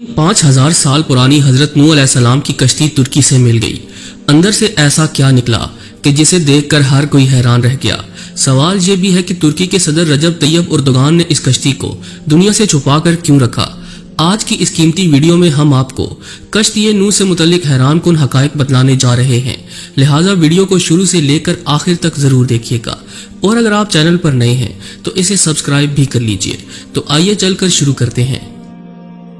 5000 साल पुरानी हजरत नूह अलैहिस्सलाम की कश्ती तुर्की से मिल गई। अंदर से ऐसा क्या निकला कि जिसे देखकर हर कोई हैरान रह गया। सवाल ये भी है कि तुर्की के सदर रजब तैयब उर्दुगान ने इस कश्ती को दुनिया से छुपाकर क्यों रखा। आज की इस कीमती वीडियो में हम आपको कश्ती नूह से मुतल्लिक हैरान कुन हकायक बतलाने जा रहे हैं, लिहाजा वीडियो को शुरू से लेकर आखिर तक जरूर देखिएगा। और अगर आप चैनल पर नए हैं तो इसे सब्सक्राइब भी कर लीजिए। तो आइए चलकर शुरू करते हैं।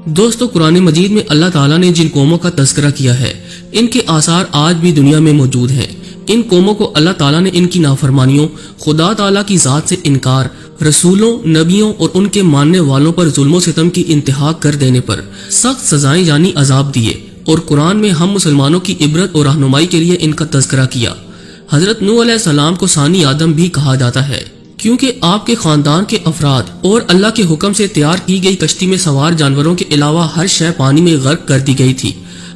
दोस्तों, कुरान मजीद में अल्लाह ताला ने जिन कौमों का तज़किरा किया है, इनके आसार आज भी दुनिया में मौजूद हैं। इन कौमों को अल्लाह ताला ने इनकी नाफरमानियों, खुदा ताला की ज़ात से इनकार, रसूलों, नबियों और उनके मानने वालों पर जुल्म सितम की इंतहा कर देने पर सख्त सजाएं यानी अजाब दिए। और कुरान में हम मुसलमानों की इबरत और रहनुमाई के लिए इनका तज़किरा किया। हजरत नूह अलैहिस्सलाम को सानी आदम भी कहा जाता है, क्योंकि आपके खानदान के अफराद और अल्लाह के हुक्म से तैयार की गई कश्ती में सवार जानवरों के अलावा हर शय पानी में गर्क कर दी गई थी।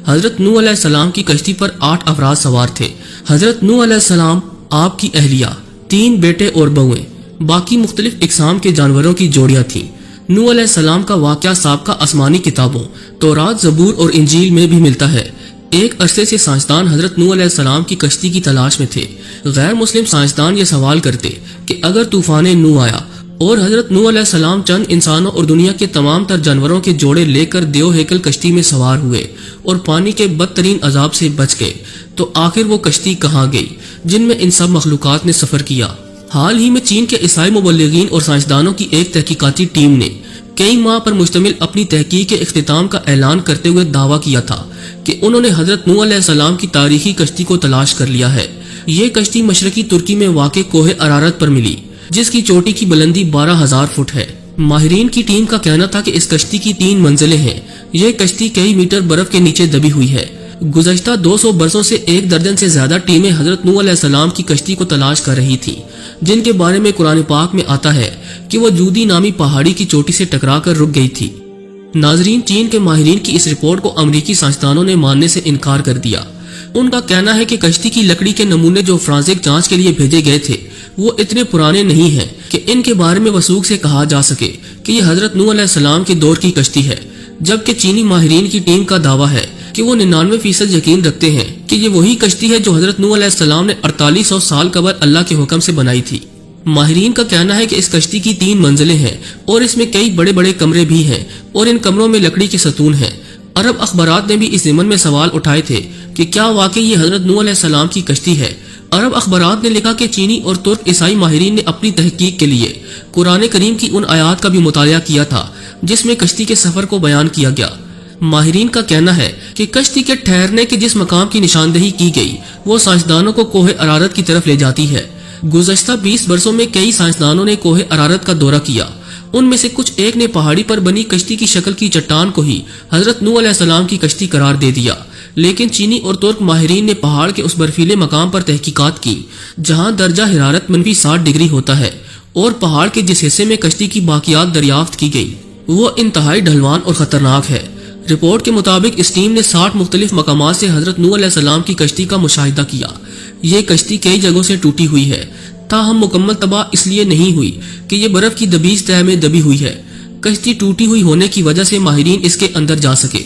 हजरत नूह अलैहिस्सलाम की कश्ती पर 8 अफराद सवार थे। हजरत नूह अलैहिस्सलाम, आपकी अहलिया, 3 बेटे और बहुएं, बाकी मुख्तलिफ इकसाम के जानवरों की जोड़ियां थीं। नूह अलैहिस्सलाम का वाक़या साबका आसमानी किताबों तौरात, ज़बूर और इंजील में भी मिलता है। एक अरसे से साइंसदान हजरत नूह अलैहिस्सलाम की कश्ती की तलाश में थे। गैर मुस्लिम साइंसदान ये सवाल करते कि अगर तूफान नूह आया और हजरत नूह अलैहिस्सलाम चंद इंसानों और दुनिया के तमाम तर जानवरों के जोड़े लेकर देव हेकल कश्ती में सवार हुए और पानी के बदतरीन अजाब से बच गए, तो आखिर वो कश्ती कहाँ गई जिनमें इन सब मखलूकात ने सफर किया। हाल ही में चीन के ईसाई मुबल्लिगीन और साइंसदानों की एक तहकीकाती टीम ने कई माह पर मुश्तमिल अपनी तहकीक के इख्तिताम का ऐलान करते हुए दावा किया था कि उन्होंने हजरत नूह अलैहिस्सलाम की तारीखी कश्ती को तलाश कर लिया है। ये कश्ती मशरकी तुर्की में वाक़े कोहे अरारत पर मिली, जिसकी चोटी की बुलंदी 12,000 फुट है। माहिरीन की टीम का कहना था कि इस कश्ती की 3 मंजिलें हैं। यह कश्ती कई मीटर बर्फ के नीचे दबी हुई है। गुज़श्ता 200 बरसों से 1 दर्जन से ज्यादा टीमें हजरत नूह अलैहिस्सलाम की कश्ती को तलाश कर रही थी, जिनके बारे में कुरान पाक में आता है कि वो जूदी नामी पहाड़ी की चोटी से टकराकर रुक गई थी। नाजरीन, चीन के माहिरीन की इस रिपोर्ट को अमरीकी साइंसदानों ने मानने से इनकार कर दिया। उनका कहना है कि कश्ती की लकड़ी के नमूने जो फ्रांसिक जांच के लिए भेजे गए थे वो इतने पुराने नहीं हैं कि इनके बारे में वसूख से कहा जा सके कि ये हजरत नूह अलैहिस्सलाम के दौर की कश्ती है। जबकि चीनी माहिरीन की टीम का दावा है कि वो 99% यकीन रखते हैं कि ये वही कश्ती है जो हजरत नूह अलैहिस्सलाम ने 4800 साल कबल अल्लाह के हुक्म से बनाई थी। माहिरीन का कहना है कि इस कश्ती की 3 मंजिलें हैं और इसमें कई बड़े बड़े कमरे भी हैं और इन कमरों में लकड़ी के सतून हैं। अरब अखबारात ने भी इस ज़िमन में सवाल उठाए थे कि क्या वाकई ये हजरत नूह अलैहिस्सलाम की कश्ती है। अरब अखबारात ने लिखा कि चीनी और तुर्क ईसाई माहिरीन ने अपनी तहकीक के लिए कुरान करीम की उन आयात का भी मुतालिया किया था जिसमें कश्ती के सफर को बयान किया गया। माहिरीन का कहना है कि कश्ती के ठहरने के जिस मकाम की निशानदेही की गई वो साइंसदानों को कोहे अरारत की तरफ ले जाती है। गुज़श्ता 20 वर्षों में कई साइंसदानों ने कोहे अरारत का दौरा किया। उनमें से कुछ एक ने पहाड़ी पर बनी कश्ती की शक्ल की चट्टान को ही हजरत नूह अलैहिस्सलाम की कश्ती करार दे दिया। लेकिन चीनी और तुर्क माहिरीन ने पहाड़ के उस बर्फीले मकाम पर तहकीकात की जहां दर्जा हिरारत -60 डिग्री होता है और पहाड़ के जिस हिस्से में कश्ती की बाकियात दरियाफ्त की गई वो इंतहाई ढलवान और खतरनाक है। रिपोर्ट के मुताबिक इस टीम ने 60 मुख्तलिफ मकामात से हजरत नूह अलैहिस्सलाम की कश्ती का मुशाहिदा किया। ये कश्ती कई जगहों से टूटी हुई है, ताहम मुकम्मल तबाह इसलिए नहीं हुई कि ये बर्फ की दबीज तह में दबी हुई है। कश्ती टूटी हुई होने की वजह से माहिरीन इसके अंदर जा सके।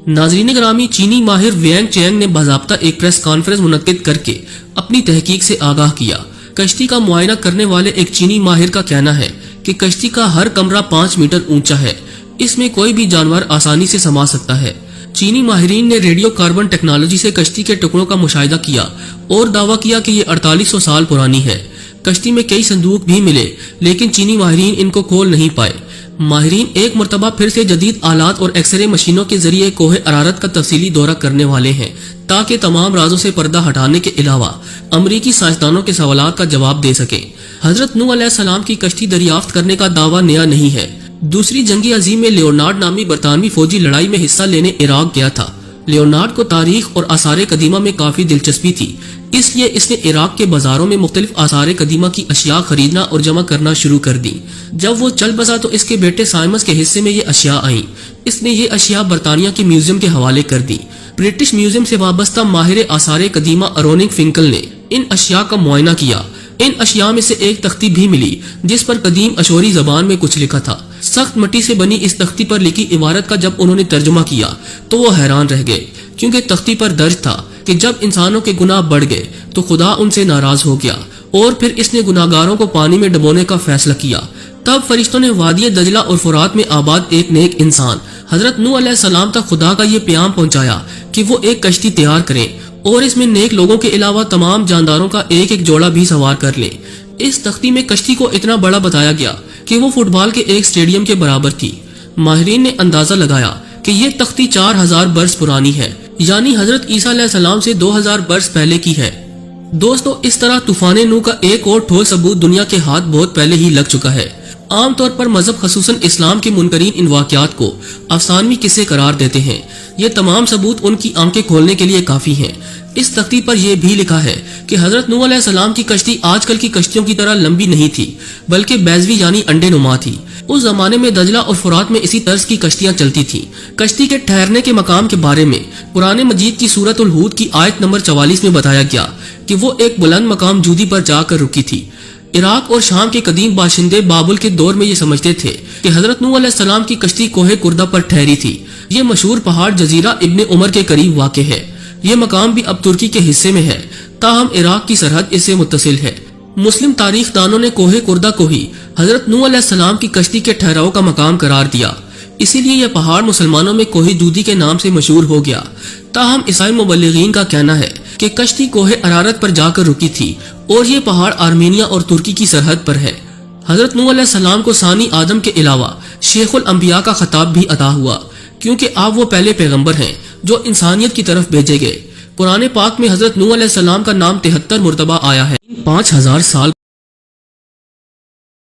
नाजरीन ग्रामी, चीनी माहिर वेंग चेंग ने बाज़ाब्ता एक प्रेस कॉन्फ्रेंस मुनक्किद करके अपनी तहकीक से आगाह किया। कश्ती का मुआयना करने वाले एक चीनी माहिर का कहना है कि कश्ती का हर कमरा 5 मीटर ऊंचा है। इसमें कोई भी जानवर आसानी से समा सकता है। चीनी माहिरीन ने रेडियो कार्बन टेक्नोलॉजी से कश्ती के टुकड़ों का मुशाहिदा किया और दावा किया कि ये 4800 साल पुरानी है। कश्ती में कई संदूक भी मिले, लेकिन चीनी माहिरीन इनको खोल नहीं पाए। माहिरीन एक मरतबा फिर से जदीद आलात और एक्सरे मशीनों के जरिए कोहे अरारत का तफसीली दौरा करने वाले हैं, ताकि तमाम राजों से पर्दा हटाने के अलावा अमरीकी साइंसदानों के सवालात का जवाब दे सके। हजरत नूह अलैहिस्सलाम की कश्ती दरियाफ्त करने का दावा नया नहीं है। दूसरी जंगी अजीम में लियोनार्ड नामी बरतानवी फौजी लड़ाई में हिस्सा लेने इराक गया था। लियोनार्ड को तारीख और आसार कदीमा में काफी दिलचस्पी थी, इसलिए इसने इराक के बाजारों में मुख्तलिफ आसार कदीमा की अशिया खरीदना और जमा करना शुरू कर दी। जब वो चल बसा तो इसके बेटे साइमस के हिस्से में ये अशिया आई। इसने ये अशिया बरतानिया के म्यूजियम के हवाले कर दी। ब्रिटिश म्यूजियम से वाबस्ता माहिर आसार कदीमा अरोनिक फिंकल ने इन अशिया का मुआयना किया। इन अशिया में से एक तख्ती भी मिली जिस पर कदीम अशोरी जबान में कुछ लिखा था। سخت مٹی سے بنی اس تختی پر لکھی عبارت کا جب انہوں نے ترجمہ کیا تو وہ حیران رہ گئے، کیونکہ تختی پر درج تھا کہ جب انسانوں کے گناہ بڑھ گئے تو خدا ان سے ناراض ہو گیا اور پھر اس نے گناہگاروں کو پانی میں ڈبونے کا فیصلہ کیا۔ تب فرشتوں نے وادی دجلہ اور فرات میں آباد ایک نیک انسان حضرت نوح علیہ السلام تک خدا کا یہ پیام پہنچایا کہ وہ ایک کشتی تیار کریں اور اس میں نیک لوگوں کے علاوہ تمام جانداروں کا ایک ایک جوڑا بھی سوار کر لیں۔ اس تختی میں کشتی کو اتنا بڑا بتایا گیا کہ وہ فٹ بال کے ایک سٹیڈیم کے برابر تھی۔ ماہرین نے اندازہ لگایا کہ یہ تختی 4000 برس پرانی ہے، یعنی حضرت عیسیٰ علیہ السلام سے 2000 برس پہلے کی ہے۔ دوستو، اس طرح طوفان نوح کا ایک اور ٹھوس ثبوت دنیا کے ہاتھ بہت پہلے ہی لگ چکا ہے۔ عام طور پر مذہب خصوصاً اسلام کے منکرین ان واقعات کو افسانوی قصے قرار دیتے ہیں۔ یہ تمام ثبوت ان کی آنکھیں کھولنے کے لیے کافی ہیں۔ اس تختی پر یہ بھی لکھا ہے کہ حضرت نوح علیہ السلام کی کشتی آج کل کی کشتیوں کی طرح لمبی نہیں تھی، بلکہ بیضوی یعنی انڈے نما تھی۔ اس زمانے میں دجلہ اور فرات میں اسی طرز کی کشتیاں چلتی تھیں۔ کشتی کے ٹھہرنے کے مقام کے بارے میں قرآن مجید کی سورۃ الہود کی آیت نمبر 44 میں بتایا گیا کہ وہ ایک بلند مقام جودی پر جا کر رکی تھی۔ عراق اور شام کے قدیم باشندے بابل کے دور میں یہ سمجھتے تھے کہ حضرت نوح علیہ السلام کی کشتی کوہ کردہ پر ٹھہری تھی۔ یہ مشہور پہاڑ جزیرہ ابن عمر کے قریب واقع ہے۔ یہ مقام بھی اب ترکی کے حصے میں ہے، تاہم عراق کی سرحد اس سے متصل ہے۔ مسلم تاریخ دانوں نے کوہ کردہ کو ہی حضرت نوح علیہ السلام کی کشتی کے ٹھہراؤ کا مقام قرار دیا، اسی لیے یہ پہاڑ مسلمانوں میں کوہ جودی کے نام سے مشہور ہو گیا۔ تاہم عیسائی مبلغین کا کہنا ہے کہ کشتی کوہ ارارت پر جا کر رکی تھی اور یہ پہاڑ آرمینیا اور ترکی کی سرحد پر ہے۔ حضرت نوح علیہ السلام کو ثانی آدم کے علاوہ شیخ الانبیاء کا خطاب بھی عطا ہوا، کیونکہ آپ وہ پہلے پیغمبر ہیں جو انسانیت کی طرف بھیجے گئے۔ قرآن پاک میں حضرت نوح علیہ السلام کا نام 73 مرتبہ آیا ہے۔ 5000 سال